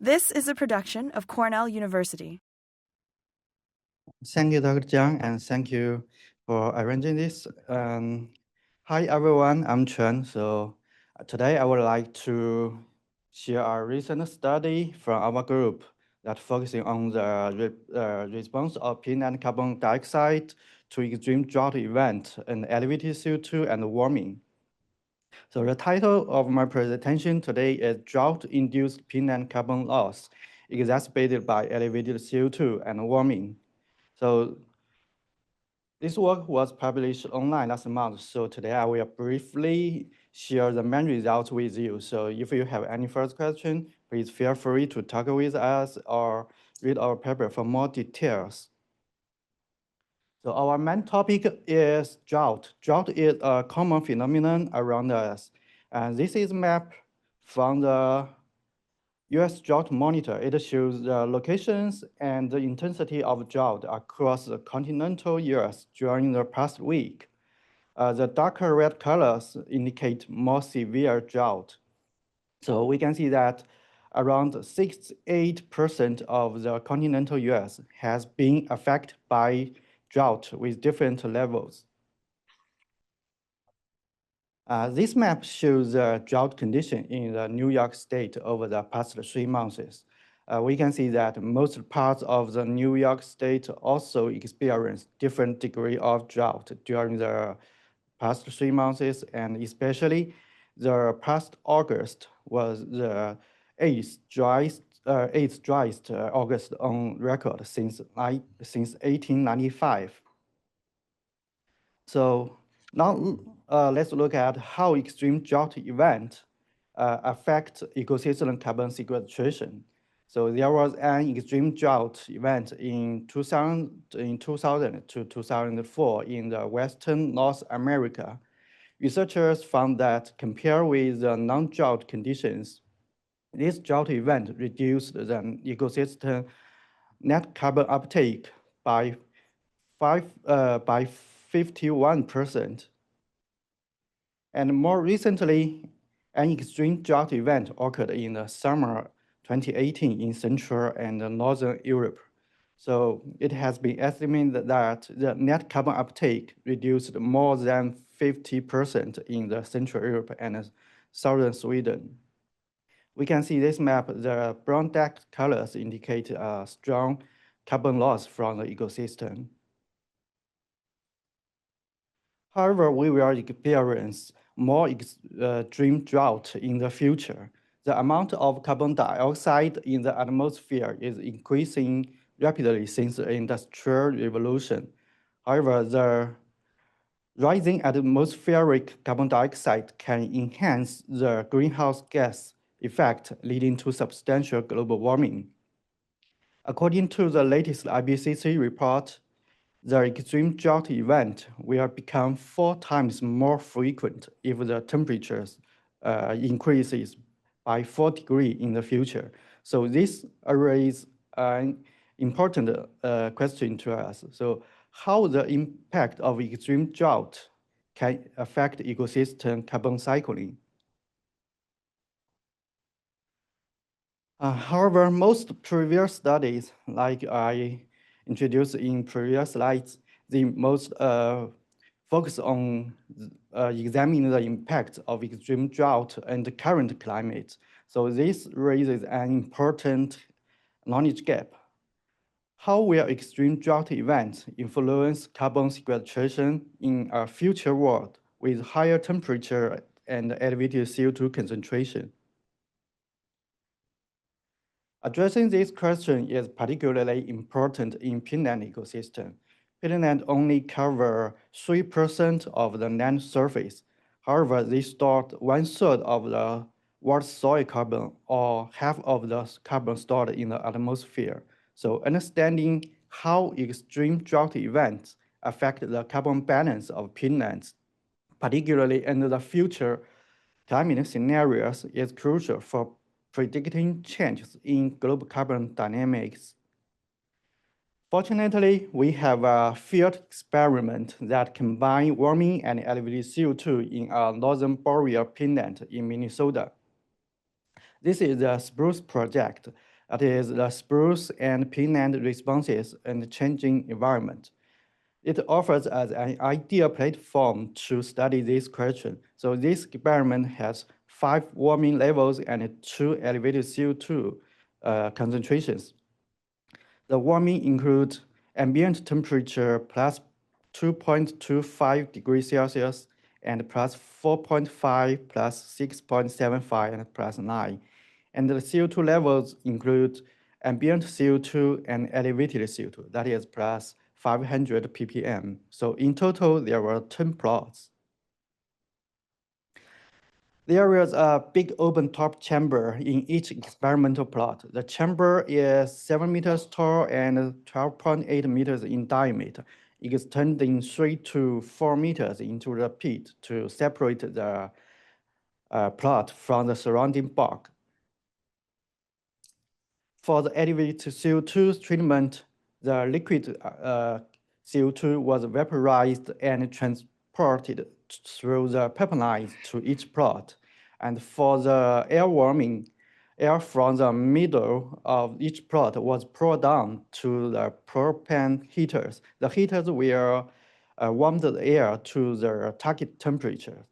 This is a production of Cornell University. Thank you, Dr. Jiang, and thank you for arranging this. Hi, everyone. I'm Chen. So today I would like to share a recent study from our group that focusing on the response of peatland carbon dioxide to extreme drought event and elevated CO2 and warming. So the title of my presentation today is Drought-induced peatland carbon loss exacerbated by elevated CO2 and warming. So this work was published online last month, so today I will briefly share the main results with you. So if you have any further question, please feel free to talk with us or read our paper for more details. So our main topic is drought. Drought is a common phenomenon around us. And this is a map from the US Drought Monitor. It shows the locations and the intensity of drought across the continental US during the past week. The darker red colors indicate more severe drought. So we can see that around 68% of the continental US has been affected by drought with different levels. This map shows the drought condition in the New York State over the past 3 months. We can see that most parts of the New York State also experienced different degree of drought during the past 3 months, and especially the past August was the eighth driest August on record since 1895. So now let's look at how extreme drought event affect ecosystem carbon sequestration. So there was an extreme drought event in 2000 to 2004 in the Western North America. Researchers found that compared with the non-drought conditions, this drought event reduced the ecosystem net carbon uptake by 51%. And more recently, an extreme drought event occurred in the summer 2018 in Central and Northern Europe. So it has been estimated that the net carbon uptake reduced more than 50% in the Central Europe and Southern Sweden. We can see this map, the brown decked colors indicate a strong carbon loss from the ecosystem. However, we will experience more extreme drought in the future. The amount of carbon dioxide in the atmosphere is increasing rapidly since the Industrial Revolution. However, the rising atmospheric carbon dioxide can enhance the greenhouse gas effect, leading to substantial global warming. According to the latest IPCC report, the extreme drought event will become 4 times more frequent if the temperatures increases by 4 degrees in the future. So this raises an important question to us. So how the impact of extreme drought can affect ecosystem carbon cycling? However, most previous studies, like I introduced in previous slides, the most focus on examining the impact of extreme drought and the current climate. So this raises an important knowledge gap. How will extreme drought events influence carbon sequestration in a future world with higher temperature and elevated CO2 concentration? Addressing this question is particularly important in peatland ecosystem. Peatland only cover 3% of the land surface. However, they stored 1/3 of the world's soil carbon or half of the carbon stored in the atmosphere. So understanding how extreme drought events affect the carbon balance of peatlands, particularly under the future climate scenarios, is crucial for predicting changes in global carbon dynamics. Fortunately, we have a field experiment that combines warming and elevated CO2 in a northern boreal peatland in Minnesota. This is the spruce project. That is the spruce and peatland responses in the changing environment. It offers us an ideal platform to study this question. So this experiment has 5 warming levels and 2 elevated CO2 concentrations. The warming includes ambient temperature plus 2.25 degrees Celsius and plus 4.5 plus 6.75 and plus 9. And the CO2 levels include ambient CO2 and elevated CO2, that is plus 500 ppm. So in total, there were 10 plots. There is a big open top chamber in each experimental plot. The chamber is 7 meters tall and 12.8 meters in diameter, extending 3 to 4 meters into the pit to separate the plot from the surrounding bog. For the elevated CO2 treatment, the liquid CO2 was vaporized and transported through the pipelines to each plot. And for the air warming, air from the middle of each plot was poured down to the propane heaters. The heaters will warm the air to the target temperature.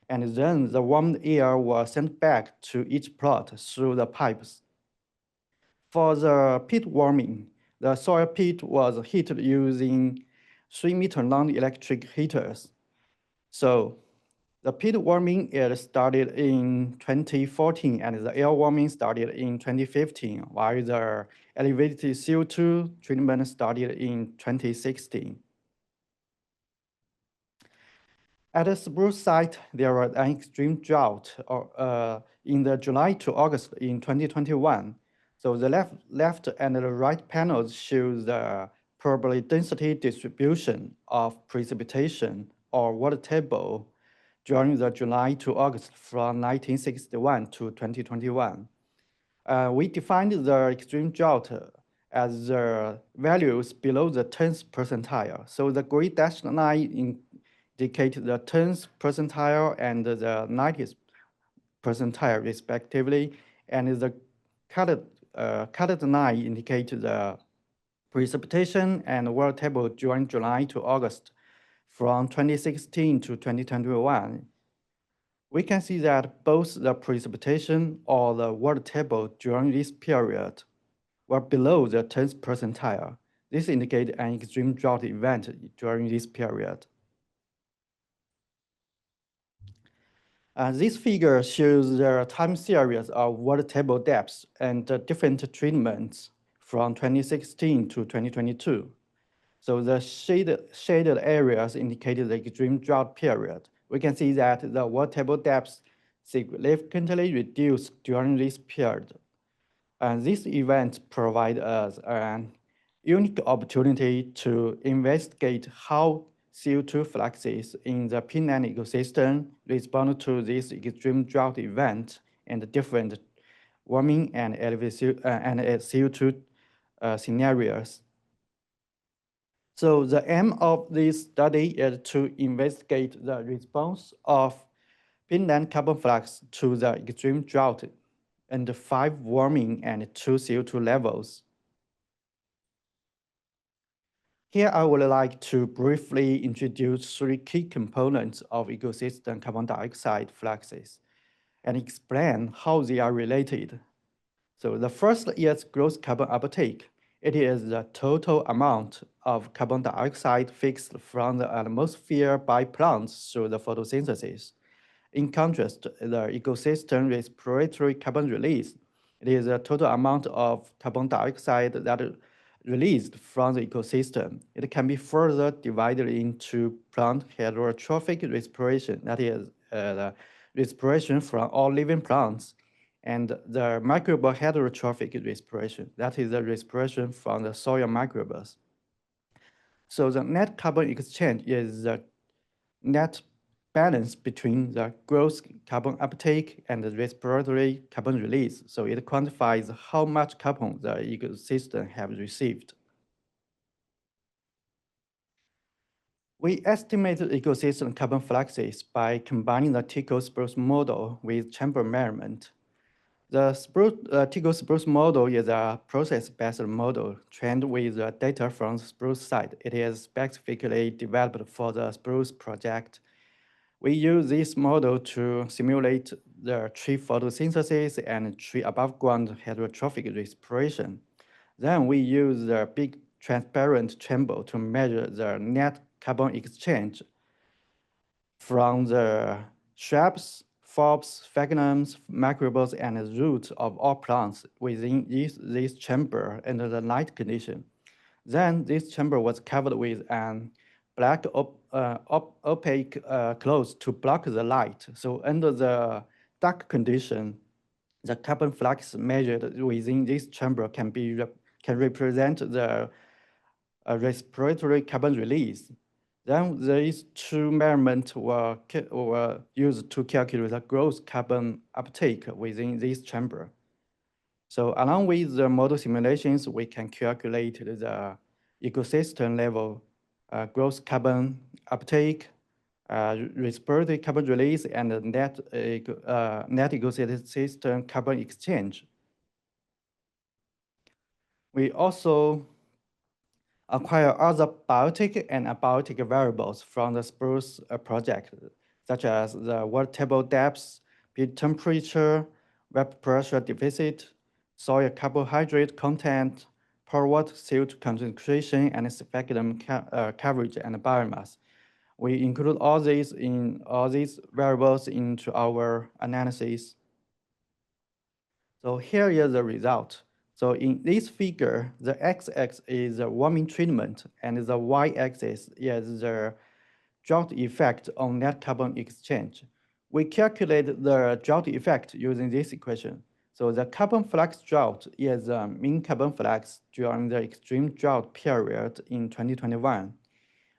And then the warmed air was sent back to each plot through the pipes. For the pit warming, the soil pit was heated using 3-meter-long electric heaters. So the pit warming started in 2014 and the air warming started in 2015, while the elevated CO2 treatment started in 2016. At the spruce site, there was an extreme drought in the July to August in 2021. So the left and the right panels show the probability density distribution of precipitation or water table during the July to August from 1961 to 2021. We defined the extreme drought as the values below the 10th percentile. So the gray dashed line indicate the 10th percentile and the 90th percentile respectively, and the colored line indicate the precipitation and water table during July to August from 2016 to 2021. We can see that both the precipitation or the water table during this period were below the 10th percentile. This indicates an extreme drought event during this period. This figure shows the time series of water table depths and the different treatments from 2016 to 2022. So the shaded areas indicated the extreme drought period. We can see that the water table depths significantly reduced during this period. And this event provides us an unique opportunity to investigate how CO2 fluxes in the peatland ecosystem respond to this extreme drought event and different warming and elevated CO2 scenarios. So the aim of this study is to investigate the response of peatland carbon flux to the extreme drought and 5 warming and 2 CO2 levels. Here I would like to briefly introduce 3 key components of ecosystem carbon dioxide fluxes and explain how they are related. So the first is gross carbon uptake. It is the total amount of carbon dioxide fixed from the atmosphere by plants through the photosynthesis. In contrast, the ecosystem respiratory carbon release, it is the total amount of carbon dioxide that is released from the ecosystem. It can be further divided into plant heterotrophic respiration, that is the respiration from all living plants, and the microbial heterotrophic respiration, that is the respiration from the soil microbes. So the net carbon exchange is the net balance between the gross carbon uptake and the respiratory carbon release. So it quantifies how much carbon the ecosystem has received. We estimated ecosystem carbon fluxes by combining the typical spruce model with chamber measurement. The Tickle spruce model is a process-based model trained with the data from the spruce site. It is specifically developed for the spruce project. We use this model to simulate the tree photosynthesis and tree above-ground heterotrophic respiration. Then we use the big transparent chamber to measure the net carbon exchange from the shrubs, forbs, sphagnums, microbes, and the roots of all plants within this chamber under the light condition. Then this chamber was covered with an black opaque cloth to block the light. So under the dark condition, the carbon flux measured within this chamber can represent the respiratory carbon release. Then these two measurements were used to calculate the gross carbon uptake within this chamber. So along with the model simulations, we can calculate the ecosystem level gross carbon uptake, respiratory carbon release, and the net ecosystem carbon exchange. We also acquire other biotic and abiotic variables from the spruce project, such as the water table depth, peat temperature, vapor pressure deficit, soil carbohydrate content, pore water CO2 concentration, and sphagnum coverage and biomass. We include all these variables into our analysis. So here is the result. So in this figure, the x-axis is the warming treatment, and the y-axis is the drought effect on net carbon exchange. We calculate the drought effect using this equation. So the carbon flux drought is the mean carbon flux during the extreme drought period in 2021,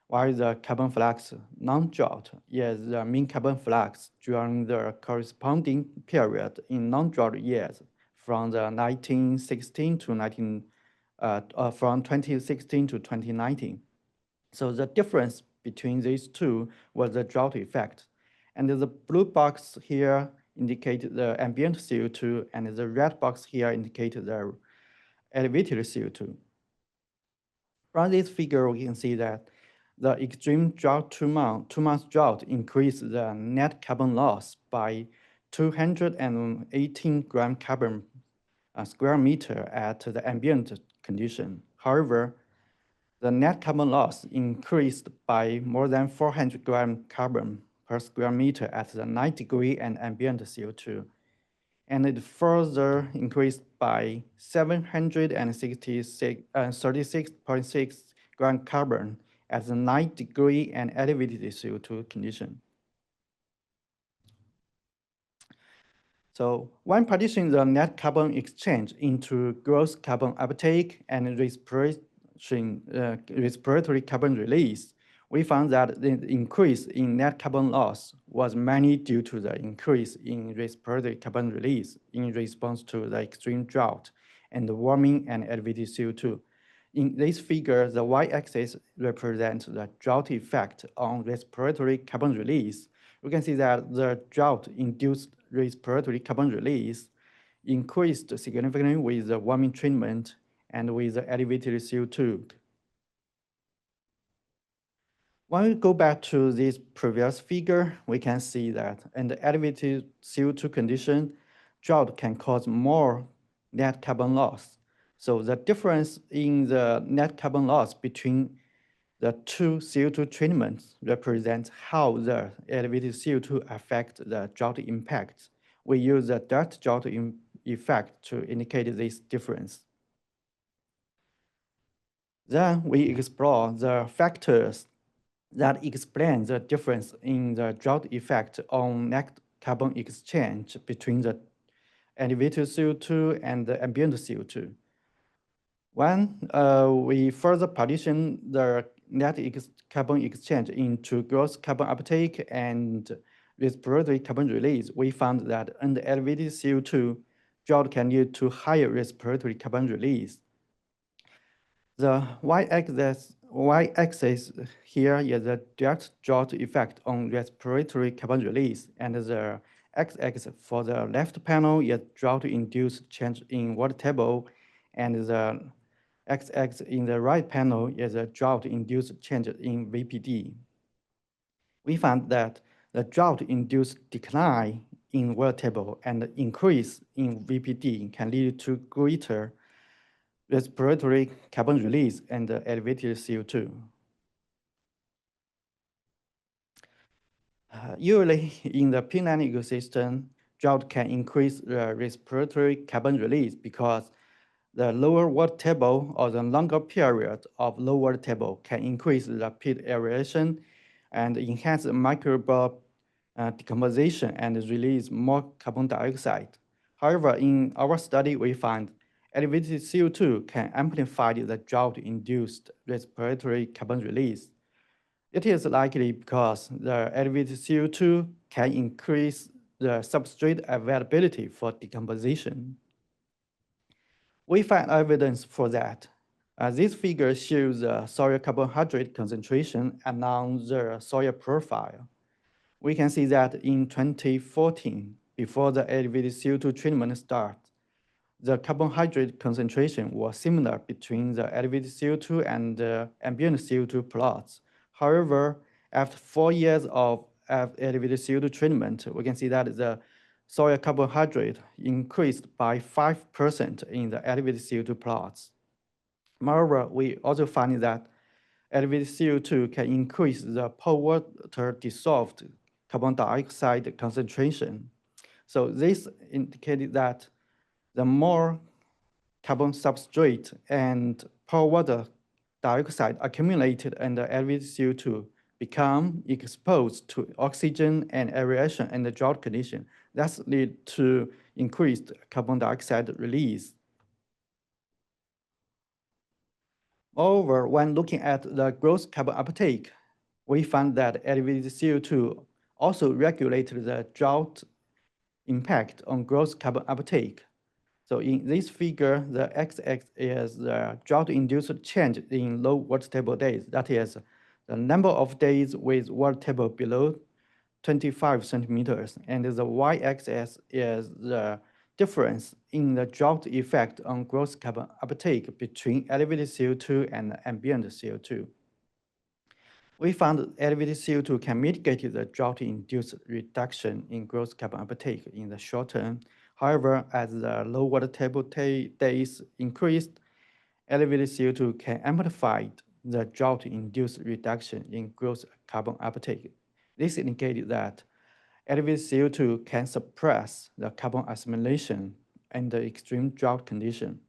while the carbon flux non-drought is the mean carbon flux during the corresponding period in non-drought years from the 1916 to from 2016 to 2019. So the difference between these two was the drought effect. And the blue box here indicates the ambient CO2, and the red box here indicates the elevated CO2. From this figure, we can see that the extreme drought two-month drought increased the net carbon loss by 218 gram carbon square meter at the ambient condition. However, the net carbon loss increased by more than 400 gram carbon per square meter at the 9-degree and ambient CO2. And it further increased by 36.6 gram carbon at the 9-degree and elevated CO2 condition. So when partitioning the net carbon exchange into gross carbon uptake and respiratory carbon release, we found that the increase in net carbon loss was mainly due to the increase in respiratory carbon release in response to the extreme drought and the warming and elevated CO2. In this figure, the y-axis represents the drought effect on respiratory carbon release. We can see that the drought-induced respiratory carbon release increased significantly with the warming treatment and with the elevated CO2. When we go back to this previous figure, we can see that in the elevated CO2 condition, drought can cause more net carbon loss. So the difference in the net carbon loss between the two CO2 treatments represents how the elevated CO2 affect the drought impact. We use the direct drought effect to indicate this difference. Then we explore the factors that explain the difference in the drought effect on net carbon exchange between the elevated CO2 and the ambient CO2. When we further partition the net carbon exchange into gross carbon uptake and respiratory carbon release, we found that under elevated CO2, drought can lead to higher respiratory carbon release. The y-axis here is the direct drought effect on respiratory carbon release, and the X-axis for the left panel is drought-induced change in water table, and the X-axis in the right panel is a drought-induced change in VPD. We found that the drought-induced decline in water table and increase in VPD can lead to greater respiratory carbon release and elevated CO2. Usually in the peatland ecosystem, drought can increase the respiratory carbon release because the lower water table or the longer period of low water table can increase the peat aeration and enhance microbial decomposition and release more carbon dioxide. However, in our study, we find elevated CO2 can amplify the drought-induced respiratory carbon release. It is likely because the elevated CO2 can increase the substrate availability for decomposition. We find evidence for that. This figure shows the soil carbohydrate concentration along the soil profile. We can see that in 2014, before the elevated CO2 treatment started, the carbohydrate concentration was similar between the elevated CO2 and the ambient CO2 plots. However, after 4 years of elevated CO2 treatment, we can see that the soil carbohydrate increased by 5% in the elevated CO2 plots. Moreover, we also find that elevated CO2 can increase the pore water dissolved carbon dioxide concentration. So this indicated that the more carbon substrate and pore water dioxide accumulated under elevated CO2 become exposed to oxygen and aeration and the drought condition. That lead to increased carbon dioxide release. Moreover, when looking at the gross carbon uptake, we found that elevated CO2 also regulated the drought impact on gross carbon uptake. So in this figure, the x-axis is the drought-induced change in low water table days. That is the number of days with water table below 25 centimeters. And the y-axis is the difference in the drought effect on gross carbon uptake between elevated CO2 and ambient CO2. We found elevated CO2 can mitigate the drought-induced reduction in gross carbon uptake in the short term. However, as the low water table days increased, elevated CO2 can amplify the drought-induced reduction in gross carbon uptake. This indicated that elevated CO2 can suppress the carbon assimilation under extreme drought condition.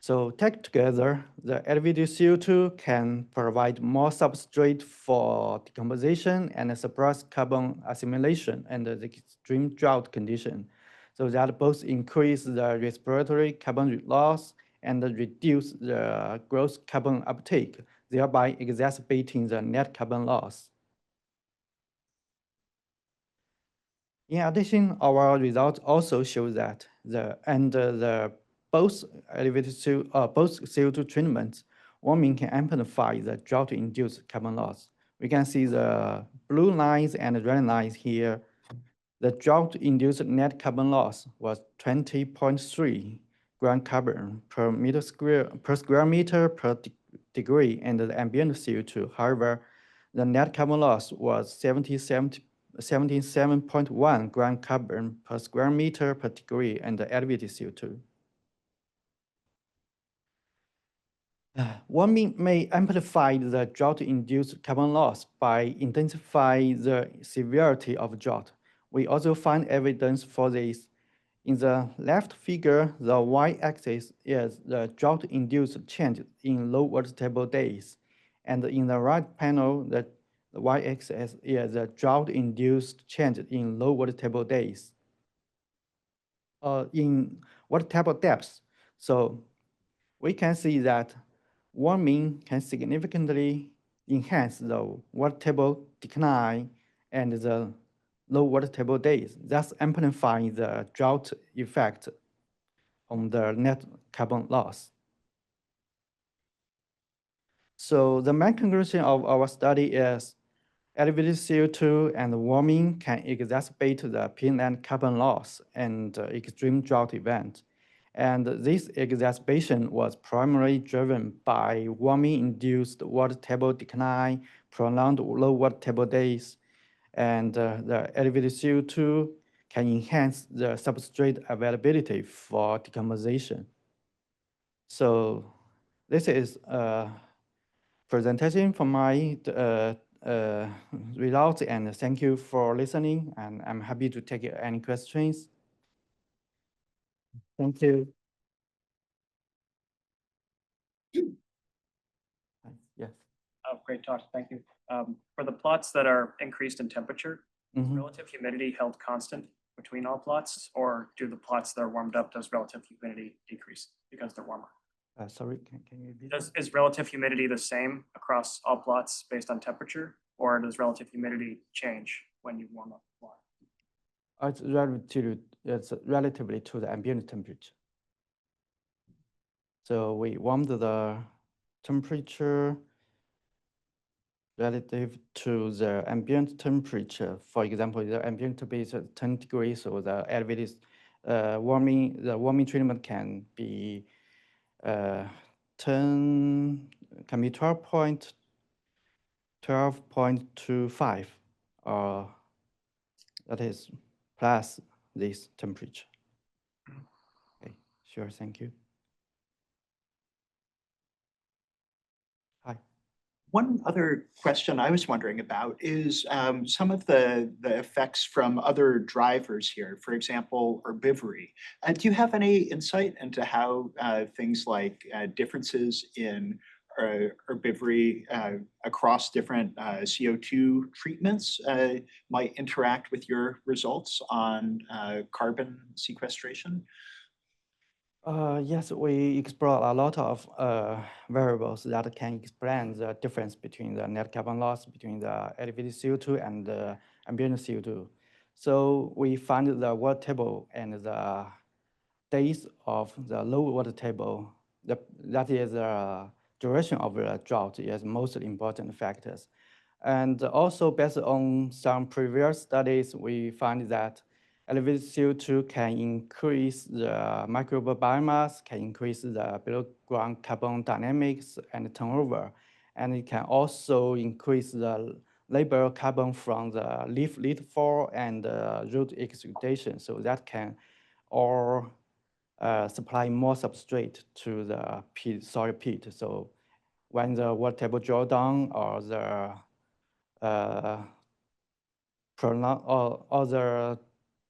So taken together, the elevated CO2 can provide more substrate for decomposition and suppress carbon assimilation under the extreme drought condition. So that both increase the respiratory carbon loss and reduce the gross carbon uptake, thereby exacerbating the net carbon loss. In addition, our results also show that both CO2 treatments, warming can amplify the drought-induced carbon loss. We can see the blue lines and the red lines here. The drought-induced net carbon loss was 20.3 gram carbon per square meter per degree, and the ambient CO2. However, the net carbon loss was 77.1 gram carbon per square meter per degree, and the elevated CO2. Warming may amplify the drought-induced carbon loss by intensifying the severity of drought. We also find evidence for this. In the left figure, the y-axis is the drought-induced change in low water table days. And in the right panel, the y-axis is the drought-induced change in low water table days. In water table depths, so we can see that warming can significantly enhance the water table decline and the low water table days, thus amplifying the drought effect on the net carbon loss. So the main conclusion of our study is elevated CO2 and warming can exacerbate the peatland carbon loss and extreme drought event. And this exacerbation was primarily driven by warming-induced water table decline, prolonged low water table days, and the elevated CO2 can enhance the substrate availability for decomposition. So this is a presentation for my results, and thank you for listening, and I'm happy to take any questions. Thank you. Yes. Oh, great talk. Thank you. For the plots that are increased in temperature, is Mhm. relative humidity held constant between all plots, or do the plots that are warmed up, does relative humidity decrease because they're warmer? Sorry, can you repeat? Is relative humidity the same across all plots based on temperature, or does relative humidity change when you warm up the plot? It's relatively to the ambient temperature. So we warmed the temperature relative to the ambient temperature. For example, the ambient temperature is 10 degrees, so the elevated the warming treatment can be 12.25, or that is plus this temperature. Okay, sure, thank you. Hi. One other question I was wondering about is some of the effects from other drivers here, for example, herbivory. Do you have any insight into how things like differences in herbivory across different CO2 treatments might interact with your results on carbon sequestration? Yes, we explore a lot of variables that can explain the difference between the net carbon loss between the elevated CO2 and the ambient CO2. So we find the water table and the days of the low water table, that is the duration of the drought is most important factors. And also based on some previous studies, we find that elevated CO2 can increase the microbial biomass, can increase the below ground carbon dynamics and turnover. And it can also increase the labor carbon from the leaf fall and root exudation. So that can all supply more substrate to the soil peat. So when the water table draw down or the the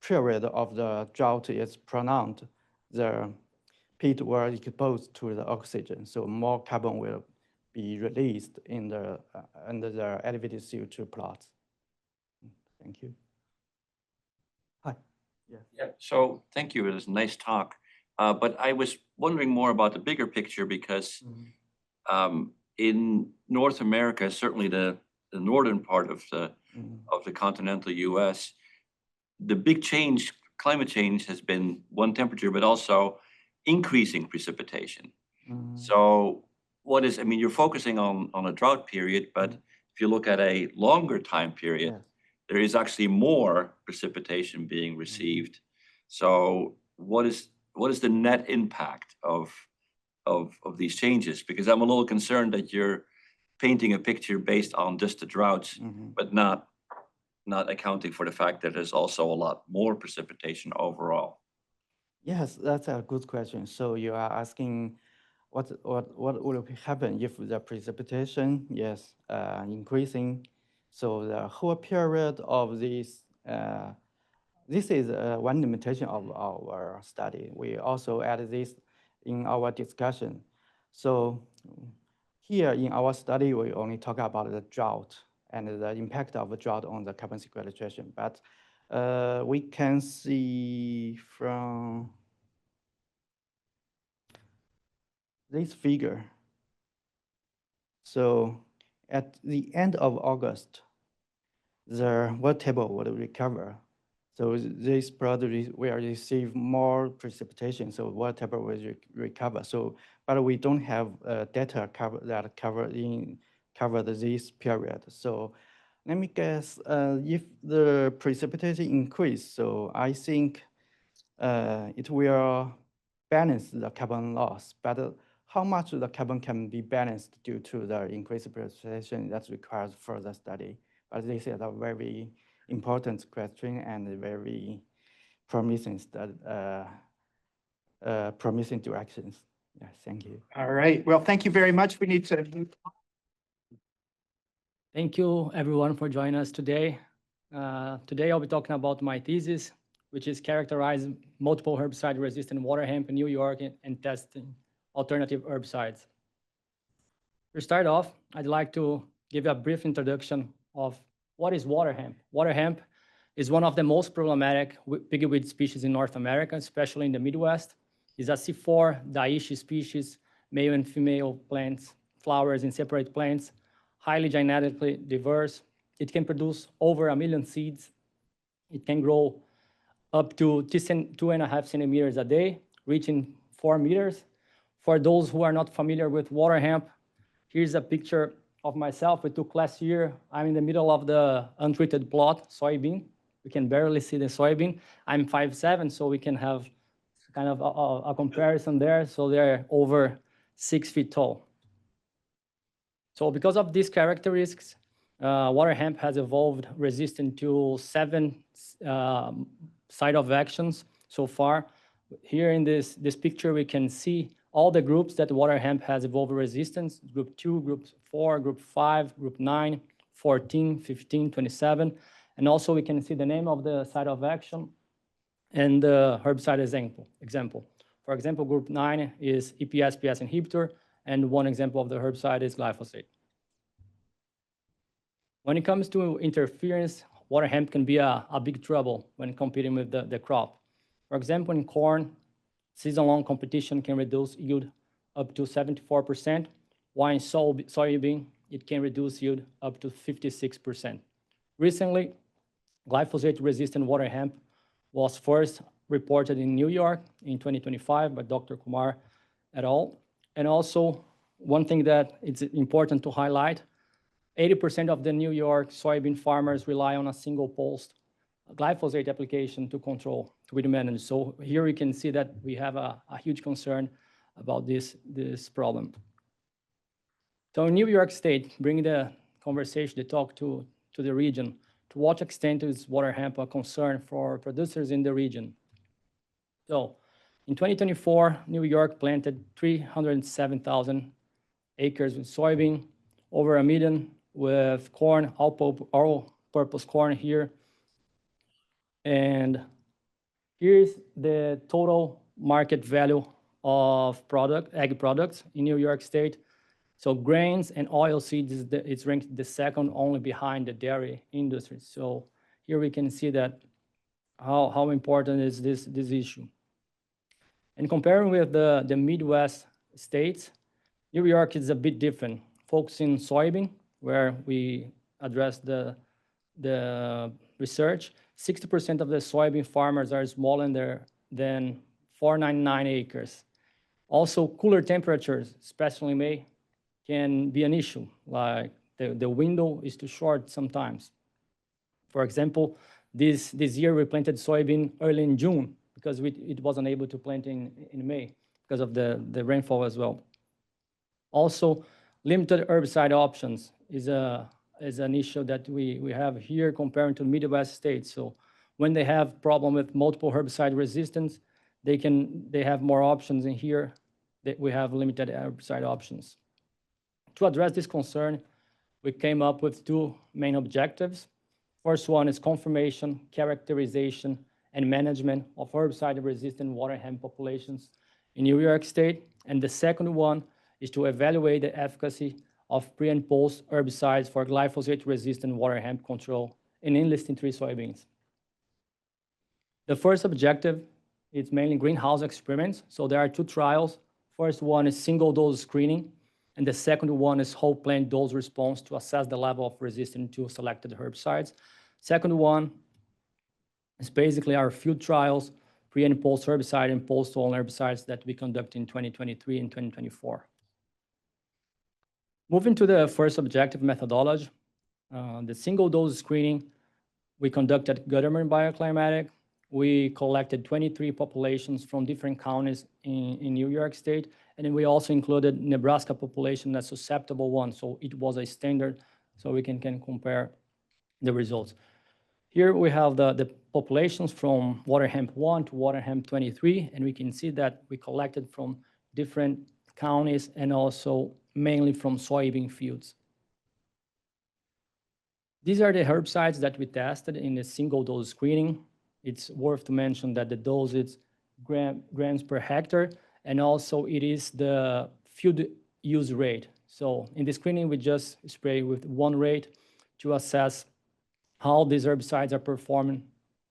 period of the drought is prolonged, the peat will exposed to the oxygen, so more carbon will be released in the under the elevated CO2 plots. Thank you. Hi. Yeah, so thank you. It was a nice talk. But I was wondering more about the bigger picture because in North America, certainly the northern part of the continental US, the big change, climate change has been one temperature, but also increasing precipitation. So what is, I mean, you're focusing on a drought period, but if you look at a longer time period, Yes. there is actually more precipitation being received. So what is the net impact of these changes? Because I'm a little concerned that you're painting a picture based on just the droughts, but not accounting for the fact that there's also a lot more precipitation overall. Yes, that's a good question. So you are asking what will happen if the precipitation is increasing? So the whole period of this is one limitation of our study. We also added this in our discussion. So here in our study, we only talk about the drought and the impact of the drought on the carbon sequestration. But we can see from this figure. So at the end of August, the water table will recover. So this product will receive more precipitation, so water table will recover. So, but we don't have data cover this period. So Let me guess, if the precipitation increase, so I think it will balance the carbon loss, but how much the carbon can be balanced due to the increased precipitation that requires further study. But this is a very important question and a very promising promising directions. Yeah, thank you. All right. Well, thank you very much. We need to move. Thank you, everyone, for joining us today. Today, I'll be talking about my thesis, which is characterizing multiple herbicide-resistant water hemp in New York and testing alternative herbicides. To start off, I'd like to give you a brief introduction of what is water hemp. Water hemp is one of the most problematic pigweed species in North America, especially in the Midwest. It's a C4 dioecious species, male and female plants, flowers in separate plants, highly genetically diverse. It can produce over 1 million seeds. It can grow up to 2.5 centimeters a day, reaching 4 meters. For those who are not familiar with water hemp, here's a picture of myself we took last year. I'm in the middle of the untreated plot, soybean. We can barely see the soybean. I'm 5'7", so we can have kind of a comparison there. So they're over 6 feet tall. So because of these characteristics, water hemp has evolved resistant to 7 site of actions so far. Here in this picture, we can see all the groups that water hemp has evolved resistance: group 2, group 4, group 5, group 9, 14, 15, 27. And also we can see the name of the site of action and the herbicide example. For example, group 9 is EPS-PS inhibitor, and one example of the herbicide is glyphosate. When it comes to interference, water hemp can be a big trouble when competing with the crop. For example, in corn, season-long competition can reduce yield up to 74%, while in soybean, it can reduce yield up to 56%. Recently, glyphosate-resistant water hemp was first reported in New York in 2025 by Dr. Kumar et al. And also, one thing that it's important to highlight, 80% of the New York soybean farmers rely on a single post glyphosate application to control weed management. So here we can see that we have a huge concern about this problem. So in New York State, bringing the conversation, the talk to the region, to what extent is water hemp a concern for producers in the region? So in 2024, New York planted 307,000 acres with soybean, over 1 million with corn, all-purpose corn here. And here's the total market value of ag products in New York State. So grains and oil seeds, it's ranked the second only behind the dairy industry. So here we can see that how important is this issue. And comparing with the Midwest states, New York is a bit different, focusing soybean, where we address the research. 60% of the soybean farmers are smaller than 499 acres. Also, cooler temperatures, especially in May, can be an issue, like the window is too short sometimes. For example, this year we planted soybean early in June because it wasn't able to plant in May because of the rainfall as well. Also, limited herbicide options is an issue that we have here comparing to Midwest states. So when they have problem with multiple herbicide resistance, they have more options in here that we have limited herbicide options. To address this concern, we came up with 2 main objectives. First one is confirmation, characterization, and management of herbicide-resistant water hemp populations in New York State. And the second one is to evaluate the efficacy of pre- and post herbicides for glyphosate-resistant water hemp control in enlisting tree soybeans. The first objective is mainly greenhouse experiments. So there are 2 trials. First one is single-dose screening, and the second one is whole plant dose response to assess the level of resistance to selected herbicides. Second one is basically our field trials, pre- and post herbicide and post-soil herbicides that we conduct in 2023 and 2024. Moving to the first objective methodology, The single dose screening we conducted government bioclimatic. We collected 23 populations from different counties in New York State. And then we also included Nebraska population as susceptible one. So it was a standard, so we can compare the results. Here we have the populations from waterhemp 1 to waterhemp 23, and we can see that we collected from different counties and also mainly from soybean fields. These are the herbicides that we tested in the single dose screening. It's worth to mention that the dose is grams per hectare, and also it is the field use rate. So in the screening, we just spray with one rate to assess how these herbicides are performing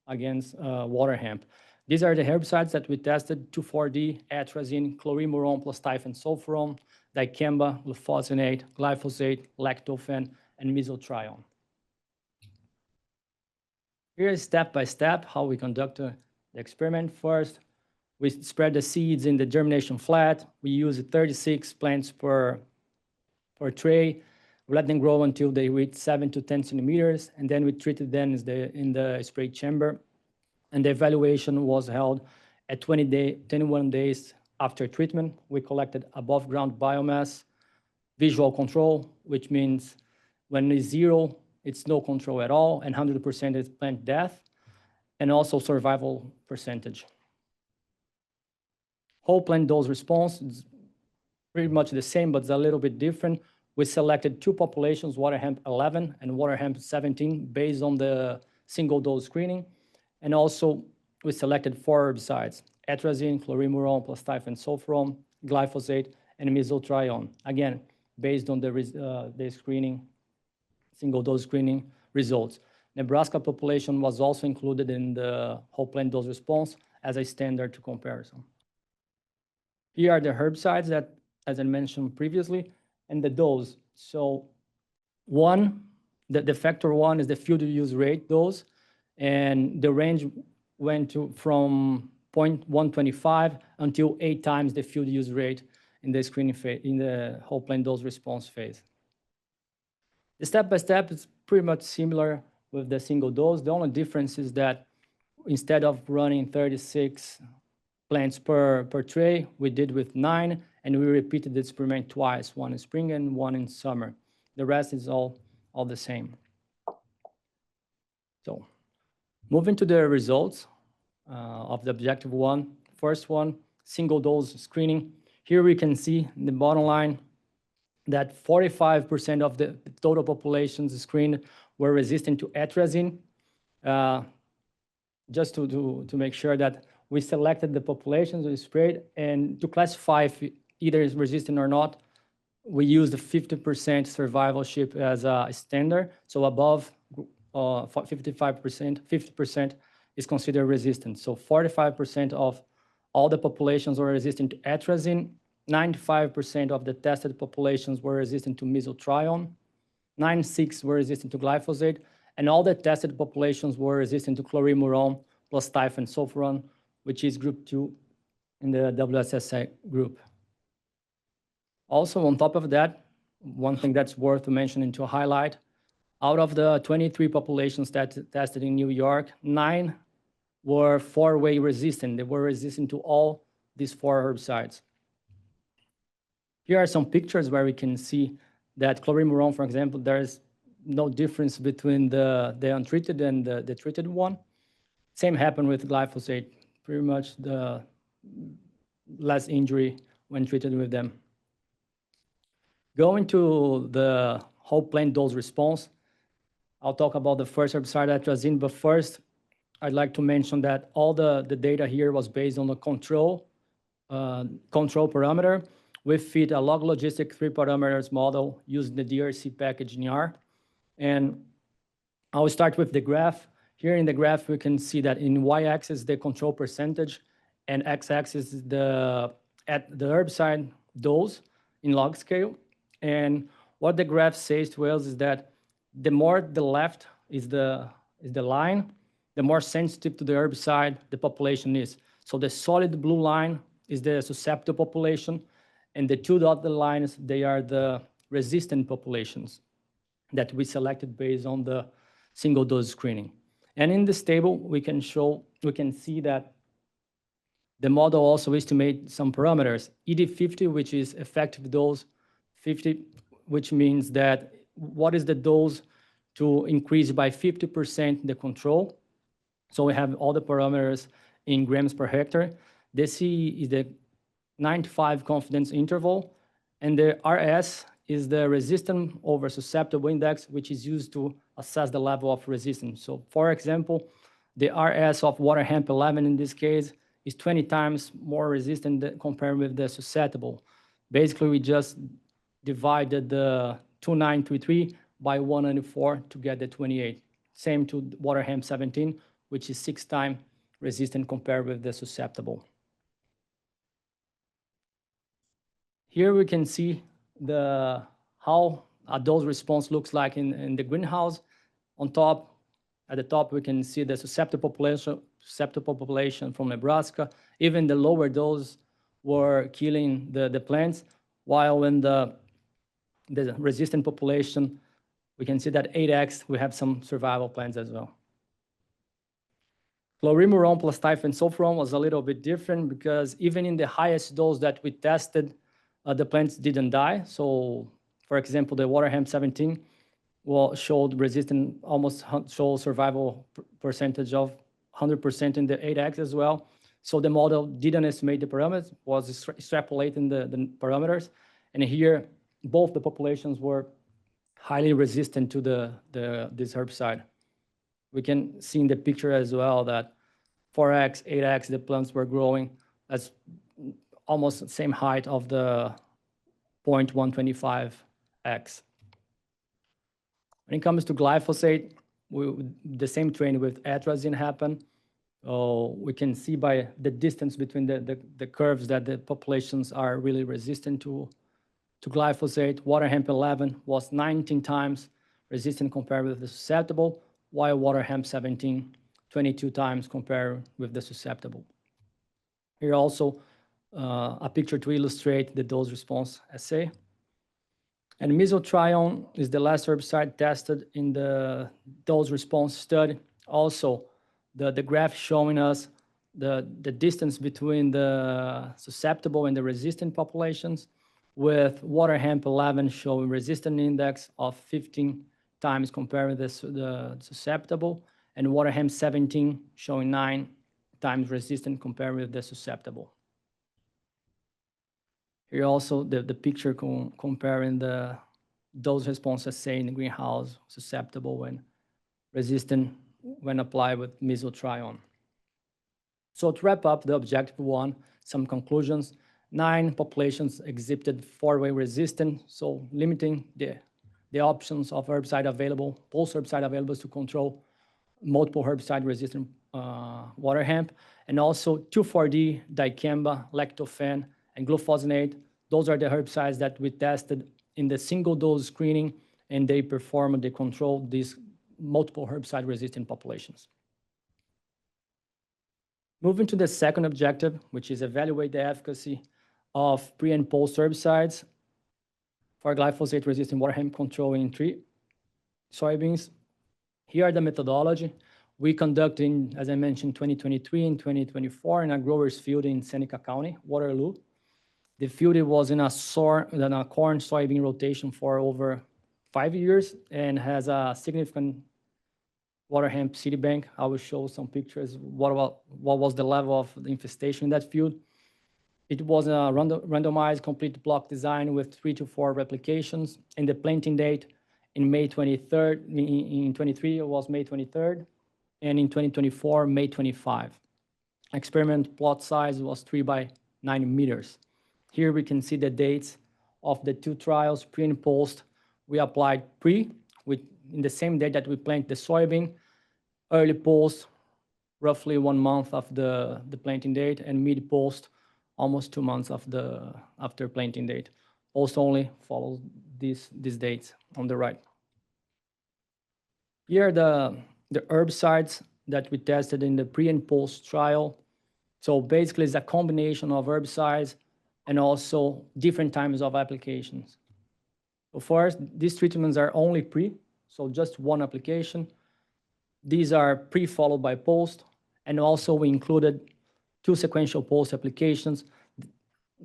against waterhemp. These are the herbicides that we tested: 2,4-D, atrazine, chlorimuron plus sulfuron, dicamba, glufosinate, glyphosate, lactofen, and mesotrione. Here is step by step how we conduct the experiment. First, we spread the seeds in the germination flat. We use 36 plants per tray. We let them grow until they reach 7 to 10 centimeters, and then we treated them in the spray chamber. And the evaluation was held at 21 days after treatment. We collected above ground biomass, visual control, which means when it's 0, it's no control at all, and 100% is plant death, and also survival percentage. Whole plant dose response is pretty much the same, but it's a little bit different. We selected 2 populations, waterhemp 11 and waterhemp 17, based on the single dose screening. And also we selected 4 herbicides: atrazine, chlorimuron plus sulfuron, glyphosate, and mesotrione. Again, based on the screening, single dose screening results. Nebraska population was also included in the whole plant dose response as a standard to comparison. Here are the herbicides that, as I mentioned previously, and the dose. So the factor 1 is the field use rate dose, and the range went from 0.125 until 8 times the field use rate in the screening phase, in the whole plant dose response phase. The step-by-step is pretty much similar with the single dose. The only difference is that instead of running 36 plants per tray, we did with 9, and we repeated the experiment twice, one in spring and one in summer. The rest is all the same. So moving to the results of the objective 1. First one, single dose screening. Here we can see in the bottom line that 45% of the total populations screened were resistant to atrazine. Just to make sure that we selected the populations we sprayed, and to classify if either is resistant or not, we used the 50% survivalship as a standard. So above 55%, 50% is considered resistant. So 45% of all the populations were resistant to atrazine. 95% of the tested populations were resistant to mesotrione. 96 were resistant to glyphosate, and all the tested populations were resistant to chlorimuron plus sulfuron, which is group 2 in the WSSI group. Also, on top of that, one thing that's worth mentioning to highlight, out of the 23 populations that tested in New York, 9 were 4-way resistant. They were resistant to all these 4 herbicides. Here are some pictures where we can see that chlorimuron, for example, there is no difference between the untreated and the treated one. Same happened with glyphosate, pretty much the less injury when treated with them. Going to the whole plant dose response, I'll talk about the first herbicide, atrazine, but first, I'd like to mention that all the data here was based on the control parameter. We fit a log logistic 3 parameters model using the DRC package in R. And I'll start with the graph. Here in the graph, we can see that in y-axis, the control percentage, and x-axis is the herbicide dose in log scale. And what the graph says to us is that the more the left is the line, the more sensitive to the herbicide the population is. So the solid blue line is the susceptible population, and the 2 dotted lines, they are the resistant populations. that we selected based on the single dose screening. And in this table, we can see that the model also estimates some parameters. ED50, which is effective dose 50, which means that what is the dose to increase by 50% the control. So we have all the parameters in grams per hectare. The C is the 95 confidence interval, and the RS is the resistant over susceptible index, which is used to assess the level of resistance. So for example, the RS of waterhemp 11 in this case is 20 times more resistant compared with the susceptible. Basically, we just divided the 2933 by 194 to get the 28. Same to waterhemp 17, which is 6 times resistant compared with the susceptible. Here we can see how a dose response looks like in the greenhouse. At the top, we can see the susceptible population from Nebraska. Even the lower dose were killing the plants, while in the resistant population, we can see that 8x, we have some survival plants as well. Chlorimuron plus sulfuron was a little bit different because even in the highest dose that we tested, the plants didn't die. So, for example, the waterhemp 17 showed resistant, almost showed survival percentage of 100% in the 8x as well. So the model didn't estimate the parameters, was extrapolating the parameters. And here, both the populations were highly resistant to this herbicide. We can see in the picture as well that 4x, 8x, the plants were growing as almost the same height of the 0.125x. When it comes to glyphosate, the same trend with atrazine happened. We can see by the distance between the curves that the populations are really resistant to glyphosate. Waterhemp 11 was 19 times resistant compared with the susceptible, while waterhemp 17, 22 times compared with the susceptible. Here also a picture to illustrate the dose response assay. And mesotrione is the last herbicide tested in the dose response study. Also, the graph showing us the distance between the susceptible and the resistant populations, with waterhemp 11 showing resistant index of 15 times compared with the susceptible, and waterhemp 17 showing 9 times resistant compared with the susceptible. Here also the picture comparing the dose response assay in the greenhouse, susceptible and resistant when applied with mesotrione. So to wrap up the objective one, some conclusions. 9 populations exhibited 4-way resistance, so limiting the options of herbicide available, pulse herbicide available to control multiple herbicide-resistant waterhemp, and also 2,4-D, dicamba, lactofen, and glufosinate. Those are the herbicides that we tested in the single-dose screening, and they control these multiple herbicide-resistant populations. Moving to the second objective, which is evaluate the efficacy of pre- and post herbicides for glyphosate-resistant waterhemp control in tree soybeans. Here are the methodology. We conducted, as I mentioned, 2023 and 2024 in a grower's field in Seneca County, Waterloo. The field was in a corn soybean rotation for over 5 years and has a significant waterhemp seed bank. I will show some pictures. What was the level of the infestation in that field? It was a randomized complete block design with 3 to 4 replications, and the planting date in May 23rd, in 23 it was May 23rd, and in 2024, May 25. Experiment plot size was 3 by 9 meters. Here we can see the dates of the 2 trials, pre and post. We applied pre, in the same day that we planted the soybean, early post, roughly 1 month of the planting date, and mid post, almost 2 months after planting date. Post only follows these dates on the right. Here are the herbicides that we tested in the pre and post trial. So basically it's a combination of herbicides and also different times of applications. So first, these treatments are only pre, so just one application. These are pre followed by post, and also we included 2 sequential post applications.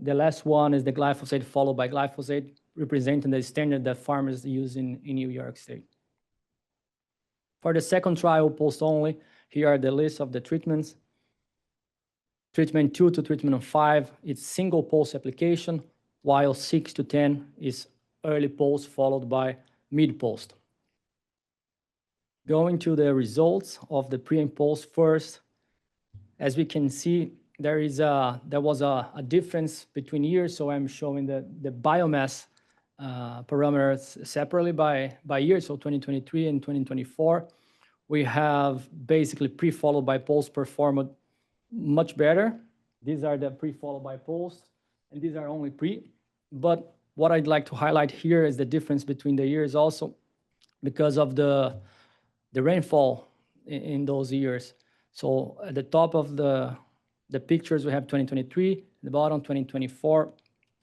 The last one is the glyphosate followed by glyphosate, representing the standard that farmers use in New York State. For the second trial, post only, here are the list of the treatments. Treatment 2 to treatment 5, it's single post application, while 6 to 10 is early post followed by mid post. Going to the results of the pre and post first, as we can see, there was a difference between years, so I'm showing the biomass parameters separately by year, so 2023 and 2024. We have basically pre followed by post performed much better. These are the pre followed by post, and these are only pre. But what I'd like to highlight here is the difference between the years also because of the rainfall in those years. So at the top of the pictures, we have 2023, the bottom 2024.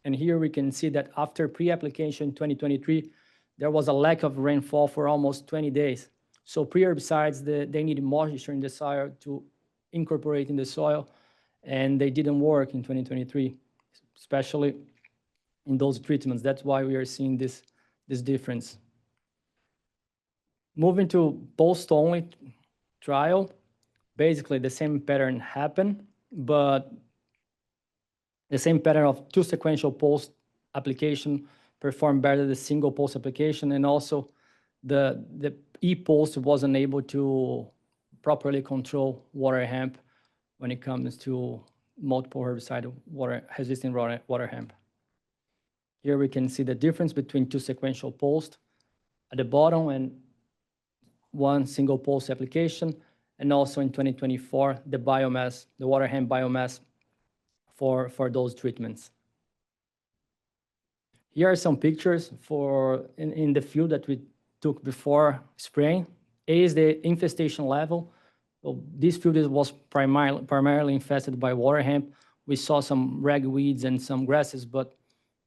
And here we can see that after pre-application 2023, there was a lack of rainfall for almost 20 days. So pre-herbicides, they need moisture in the soil to incorporate in the soil, and they didn't work in 2023, especially in those treatments. That's why we are seeing this difference. Moving to post-only trial, basically the same pattern happened, but the same pattern of 2 sequential post application performed better than the single post application, and also the e-post wasn't able to properly control water hemp when it comes to multiple herbicide resistant water hemp. Here we can see the difference between 2 sequential posts at the bottom and 1 single post application, and also in 2024, the biomass, the water hemp biomass for those treatments. Here are some pictures in the field that we took before spraying. A is the infestation level. So this field was primarily infested by water hemp. We saw some ragweeds and some grasses, but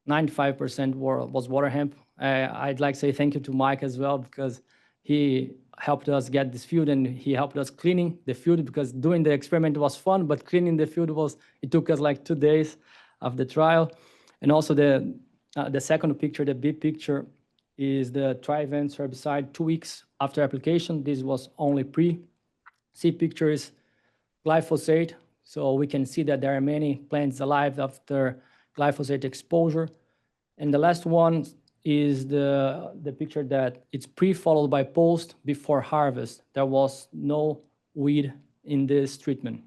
95% was water hemp. I'd like to say thank you to Mike as well, because he helped us get this field, and he helped us cleaning the field, because doing the experiment was fun, but cleaning the field it took us like 2 days of the trial. And also the second picture, the B picture, is the Tri-Vents herbicide 2 weeks after application. This was only pre. C picture is glyphosate. So we can see that there are many plants alive after glyphosate exposure. And the last one is the picture that it's pre followed by post before harvest. There was no weed in this treatment.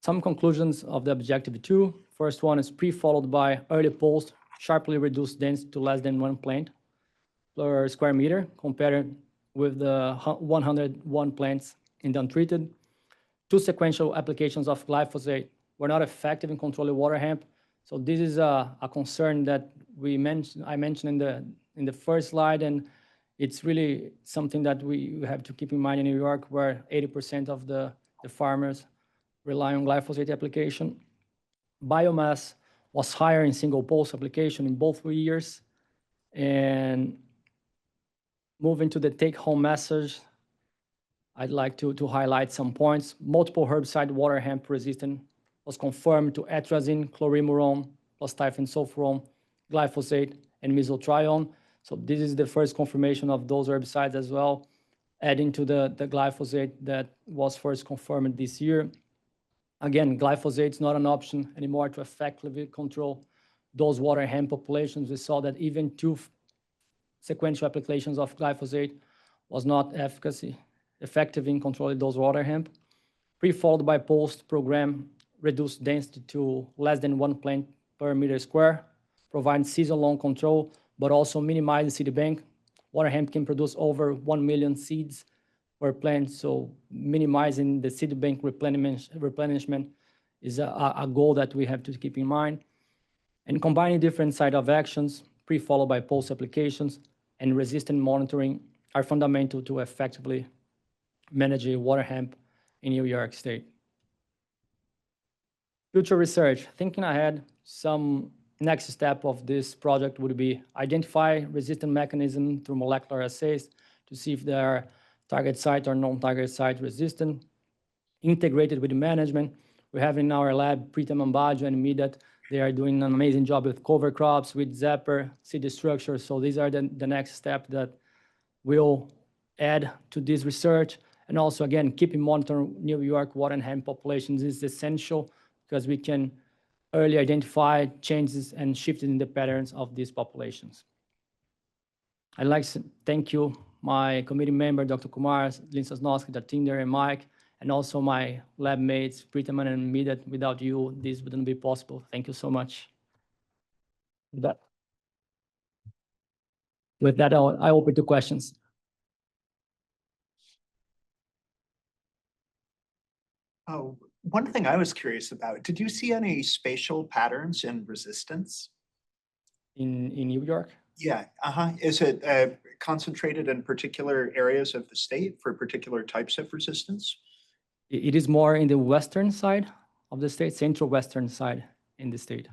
Some conclusions of the objective 2. First one is pre followed by early post, sharply reduced density to less than 1 plant per square meter compared with the 101 plants in the untreated. 2 sequential applications of glyphosate were not effective in controlling water hemp. So this is a concern that I mentioned in the first slide, and it's really something that we have to keep in mind in New York, where 80% of the farmers rely on glyphosate application. Biomass was higher in single post application in both years. And moving to the take-home message, I'd like to highlight some points. Multiple herbicide water hemp resistant was confirmed to atrazine, chlorimuron, plus sulfuron, glyphosate, and mesotrione. So this is the first confirmation of those herbicides as well, adding to the glyphosate that was first confirmed this year. Again, glyphosate is not an option anymore to effectively control those water hemp populations. We saw that even 2 sequential applications of glyphosate was not effective in controlling those water hemp. Pre-followed by post program reduced density to less than 1 plant per meter square, providing season-long control, but also minimizing seed bank. Water hemp can produce over 1 million seeds per plant, so minimizing the seed bank replenishment is a goal that we have to keep in mind. And combining different site of actions, pre-followed by post applications, and resistant monitoring are fundamental to effectively manage water hemp in New York State. Future research, thinking ahead, some next step of this project would be identify resistant mechanism through molecular assays to see if they are target site or non-target site resistant, integrated with the management. We have in our lab Pritam Ambajo and Midat. They are doing an amazing job with cover crops, with zapper, seed structure. So these are the next step that will add to this research. And also, again, keeping monitoring New York waterhemp populations is essential because we can early identify changes and shifts in the patterns of these populations. I'd like to thank you, my committee member, Dr. Kumar, Lynn Sosnowski, Datinder, and Mike, and also my lab mates, Pritaman and Midat. Without you, this wouldn't be possible. Thank you so much. With that, I open to questions. Oh, one thing I was curious about, did you see any spatial patterns in resistance? In New York? Yeah, Is it concentrated in particular areas of the state for particular types of resistance? It is more in the western side of the state, central western side in the state.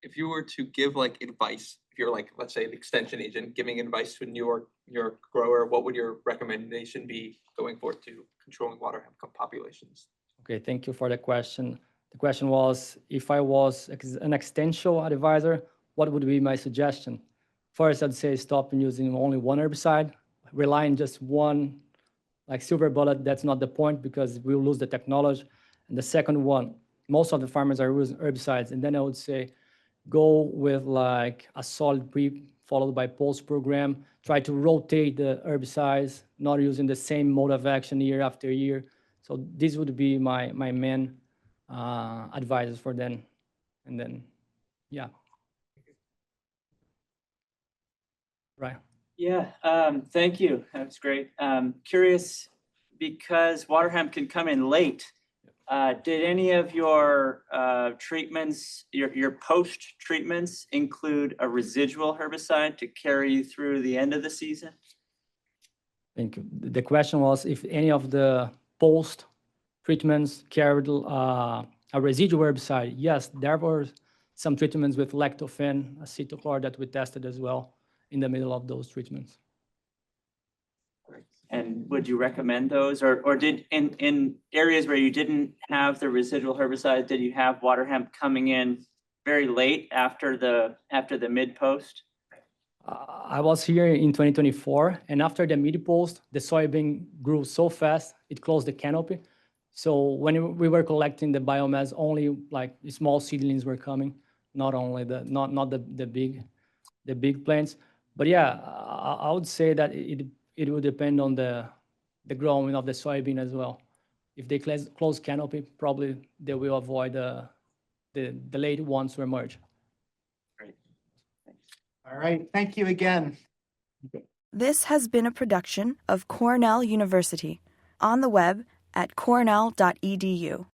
If you were to give like advice, if you're like, let's say, an extension agent giving advice to a New York grower, what would your recommendation be going forward to controlling waterhemp populations? Okay, thank you for the question. The question was, if I was an extension advisor, what would be my suggestion? First, I'd say stop using only one herbicide, relying just one, like silver bullet. That's not the point because we'll lose the technology. And the second one, most of the farmers are using herbicides. And then I would say, go with like a solid pre followed by post program. Try to rotate the herbicides, not using the same mode of action year after year. So this would be my main advices for them. And then, yeah. Right. Yeah, thank you. That was great. Curious, because waterhemp can come in late. Did any of your treatments, your post treatments, include a residual herbicide to carry you through the end of the season? Thank you. The question was if any of the post treatments carried a residual herbicide. Yes, there were some treatments with lactofen, acetochlor that we tested as well in the middle of those treatments. And would you recommend those, or did in areas where you didn't have the residual herbicide, did you have waterhemp coming in very late after the mid post? I was here in 2024, and after the mid post, the soybean grew so fast it closed the canopy. So when we were collecting the biomass, only like small seedlings were coming, not only not the big plants. But yeah, I would say that it would depend on the growing of the soybean as well. If they close canopy, probably they will avoid the late ones to emerge. Great. Thanks. All right, thank you again. This has been a production of Cornell University, on the web at cornell.edu.